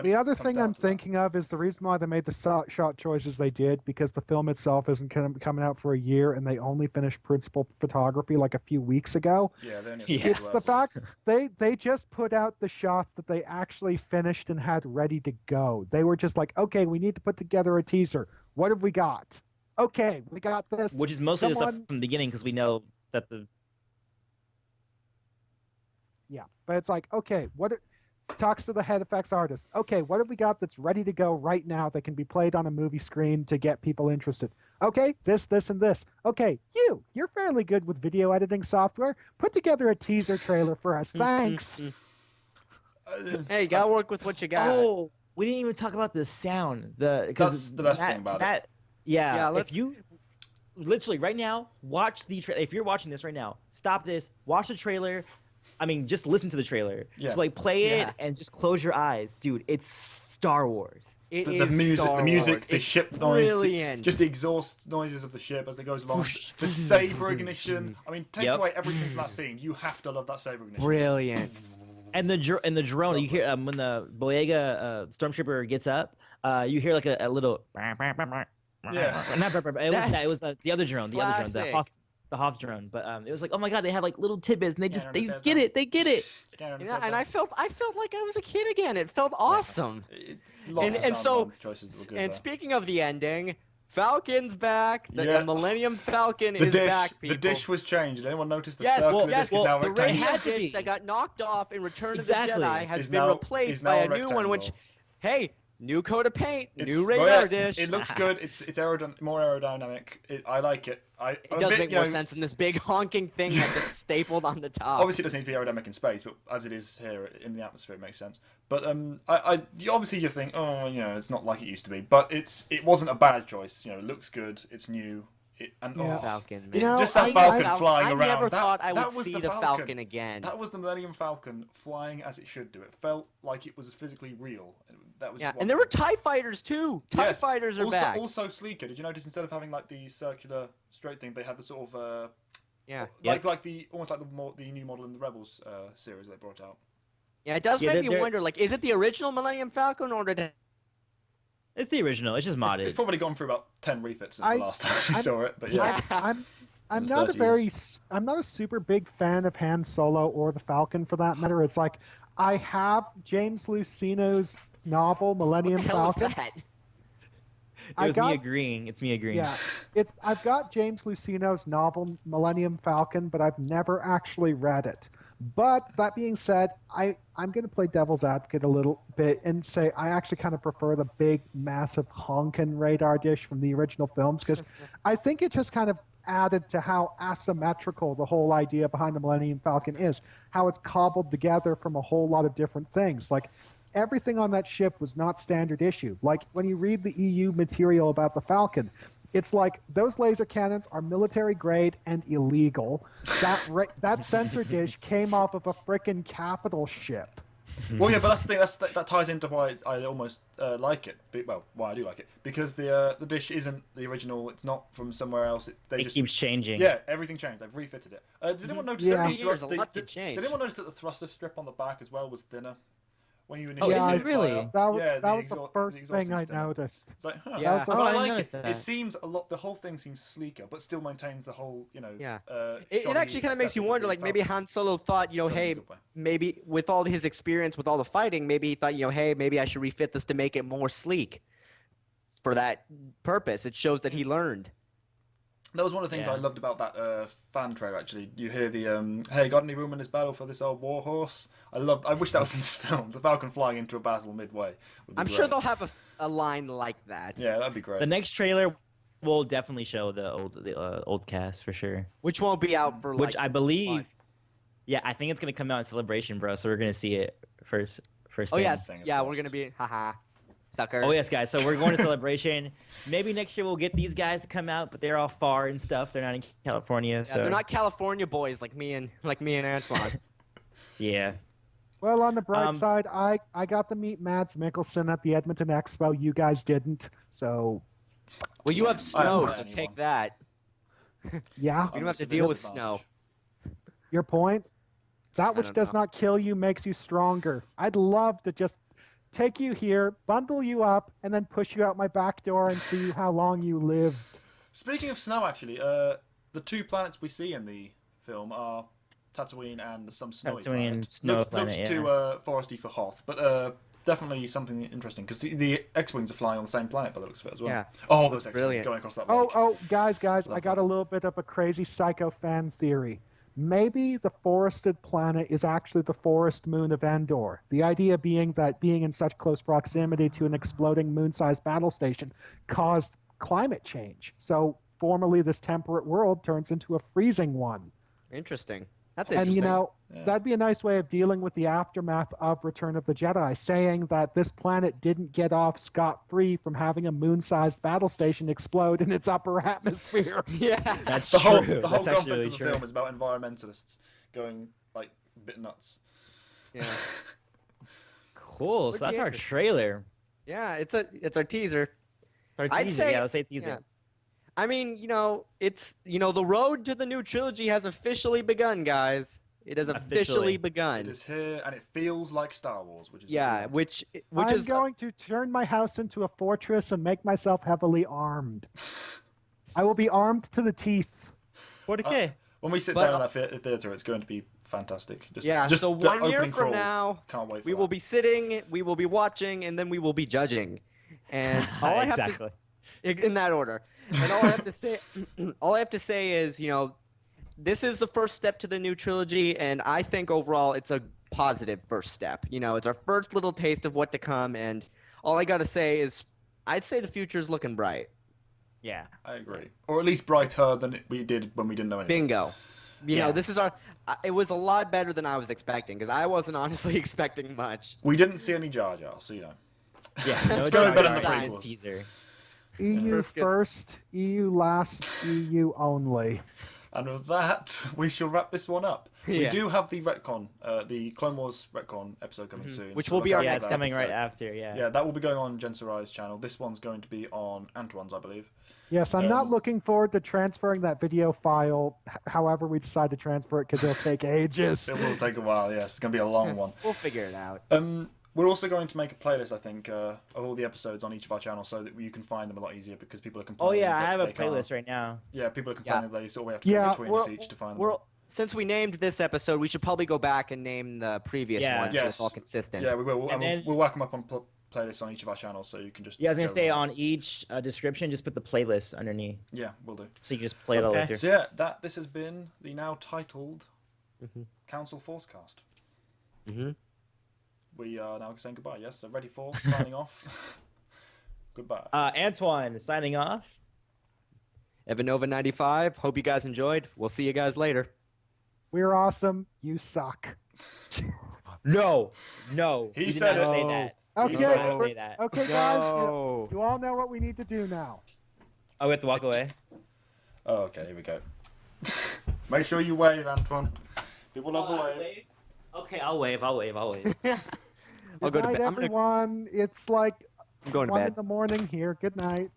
The other thing I'm thinking of is the reason why they made the shot choices they did, because the film itself isn't coming out for a year, and they only finished principal photography like a few weeks ago. Yeah, they only It's the fact they just put out the shots that they actually finished and had ready to go. They were just like, okay, we need to put together a teaser. What have we got? Okay, we got this. Which is mostly the stuff from the beginning, because we know that the... Yeah, but it's like, okay, talks to the head effects artist. Okay, what have we got that's ready to go right now that can be played on a movie screen to get people interested? Okay, this, and this. Okay, you're fairly good with video editing software. Put together a teaser trailer for us. Thanks. Hey, you gotta work with what you got. Oh, we didn't even talk about the sound. That's the best thing about it. Yeah, if you literally right now watch the trailer. If you're watching this right now, stop this, watch the trailer. I mean, just listen to the trailer. Yeah. So like, play it and just close your eyes, dude. It's Star Wars. The music, the ship noise, just the exhaust noises of the ship as it goes along. The saber ignition. I mean, take away everything from that scene. You have to love that saber ignition. Brilliant. And the drone, you hear when the Boyega stormtrooper gets up, you hear like a little. Yeah. It was the other drone, the Hoth drone. But it was like, oh my god, they have like little tidbits, and they get it. Yeah, and I felt like I was a kid again. It felt awesome. And speaking of the ending, Falcon's back. The Millennium Falcon is back. People. The dish was changed. Did anyone notice the circle? The radio dish that got knocked off in Return of the Jedi has been replaced by a new one, which, hey. New coat of paint, new radar dish. It looks good. It's more aerodynamic. I like it. It does make more sense than this big honking thing that's just stapled on the top. Obviously, it doesn't need to be aerodynamic in space, but as it is here in the atmosphere, it makes sense. But obviously you think, it's not like it used to be. But it wasn't a bad choice. It looks good. It's new. Falcon, man. Just that Falcon flying around. I never thought I would see the Falcon again. That was the Millennium Falcon flying as it should do. It felt like it was physically real. That was and there were TIE fighters too. TIE fighters are back. Also sleeker. Did you notice instead of having like the circular straight thing, they had the sort of like the almost like the new model in the Rebels series they brought out. Yeah, it does make me wonder. Like, is it the original Millennium Falcon or did it? It's the original. It's just modded. It's probably gone through about 10 refits since the last time we saw it. But yeah, I'm not a super big fan of Han Solo or the Falcon for that matter. It's like I have James Luceno's novel Millennium Falcon. What the hell is that? It's me agreeing. Yeah, I've got James Luceno's novel Millennium Falcon, but I've never actually read it. But that being said, I'm going to play devil's advocate a little bit and say I actually kind of prefer the big, massive honkin' radar dish from the original films, because I think it just kind of added to how asymmetrical the whole idea behind the Millennium Falcon is, how it's cobbled together from a whole lot of different things. Like, everything on that ship was not standard issue. Like, when you read the EU material about the Falcon, it's like those laser cannons are military grade and illegal. That sensor dish came off of a frickin' capital ship. Well, yeah, but that's the thing. That ties into why I almost like it. Well, why I do like it, because the dish isn't the original. It's not from somewhere else. It keeps changing. Yeah, everything changed. They've refitted it. Did anyone notice there's a lot to change. Did anyone notice that the thruster strip on the back as well was thinner? When you is it really? That was the first thing I noticed. It's like, yeah, but I like it. It seems a lot. The whole thing seems sleeker, but still maintains the whole, it actually kind of makes you wonder, like, maybe Han Solo thought, hey, maybe with all his experience with all the fighting, maybe he thought, hey, maybe I should refit this to make it more sleek. For that purpose, it shows that he learned. That was one of the things I loved about that fan trailer, actually. You hear the, hey, got any room in this battle for this old warhorse? I wish that was in this film. The Falcon flying into a battle midway. I'm sure they'll have a line like that. Yeah, that'd be great. The next trailer will definitely show the old cast for sure. Which won't be out for I believe. Months. Yeah, I think it's going to come out in Celebration, bro. So we're going to see it first. Oh, yes. Yeah, we're going to be, haha. Suckers. Oh yes, guys. So we're going to Celebration. Maybe next year we'll get these guys to come out, but they're all far and stuff. They're not in California. Yeah, they're not California boys like me and Antoine. Yeah. Well, on the bright side, I got to meet Mads Mikkelsen at the Edmonton Expo. You guys didn't, so. Well, you have snow, so take that. Yeah. You don't have to deal with snow. Your point? That which does not kill you makes you stronger. I'd love to just take you here, bundle you up, and then push you out my back door and see how long you lived. Speaking of snow, actually, the 2 planets we see in the film are Tatooine and some snowy planet. Snow planet, looks too foresty for Hoth, but definitely something interesting because the X-wings are flying on the same planet by the looks of it as well. Yeah. Oh, those X-wings Brilliant. going across that lake. Guys, I got a little bit of a crazy psycho fan theory. Maybe the forested planet is actually the forest moon of Endor. The idea being that being in such close proximity to an exploding moon-sized battle station caused climate change. So formerly this temperate world turns into a freezing one. Interesting. That's interesting. And that'd be a nice way of dealing with the aftermath of Return of the Jedi, saying that this planet didn't get off scot-free from having a moon-sized battle station explode in its upper atmosphere. Yeah, that's the whole true. concept of really the true. film is about environmentalists going like a bit nuts. Yeah. Cool. So that's our trailer. Yeah, it's our teaser. I'd say, let's say teaser. Yeah. I mean, it's the road to the new trilogy has officially begun, guys. It has officially begun. It is here, and it feels like Star Wars, which is which I'm is going to turn my house into a fortress and make myself heavily armed. I will be armed to the teeth. 40K. When we sit down in that theater, it's going to be fantastic. So 1 year from now, can't wait. We will be sitting, we will be watching, and then we will be judging. And all I have to, in that order. And all I have to say is, this is the first step to the new trilogy, and I think overall it's a positive first step. It's our first little taste of what to come, and all I gotta say is, I'd say the future is looking bright. Yeah, I agree, or at least brighter than we did when we didn't know anything. Bingo. This is it was a lot better than I was expecting, because I wasn't honestly expecting much. We didn't see any Jar Jar, so Yeah, it's going better than the size prequels. teaser. EU first, EU last, EU only. And with that, we shall wrap this one up. We do have the retcon, the Clone Wars retcon episode coming soon. Which will be our next coming episode. right after, Yeah, that will be going on Jen Sarai's channel. This one's going to be on Antoine's, I believe. Yes, I'm not looking forward to transferring that video file, however we decide to transfer it, because it'll take ages. It will take a while, yes. It's going to be a long one. We'll figure it out. We're also going to make a playlist, I think, of all the episodes on each of our channels so that you can find them a lot easier because people are complaining. Oh, yeah, I have a playlist right now. Yeah, people are complaining they sort of have to go between us each to find them. Since we named this episode, we should probably go back and name the previous one so it's all consistent. Yeah, we will. We'll whack them up on playlists on each of our channels so you can just... Yeah, I was going to say on each description, just put the playlist underneath. Yeah, we'll do. So you can just play it all later. So yeah, this has been the now titled Council Forcecast. We are now saying goodbye, yes? So ready for signing off? Goodbye. Antoine signing off. Evanova95, hope you guys enjoyed. We'll see you guys later. We're awesome. You suck. No. He said it. Say that. Okay, say that. Okay, guys. You all know what we need to do now. Oh, we have to walk away. Oh, okay, here we go. Make sure you wave, Antoine. People love the wave. Okay, I'll wave. I'll go to bed. Everyone. It's like I'm going to 1 bed. in the morning here. Good night.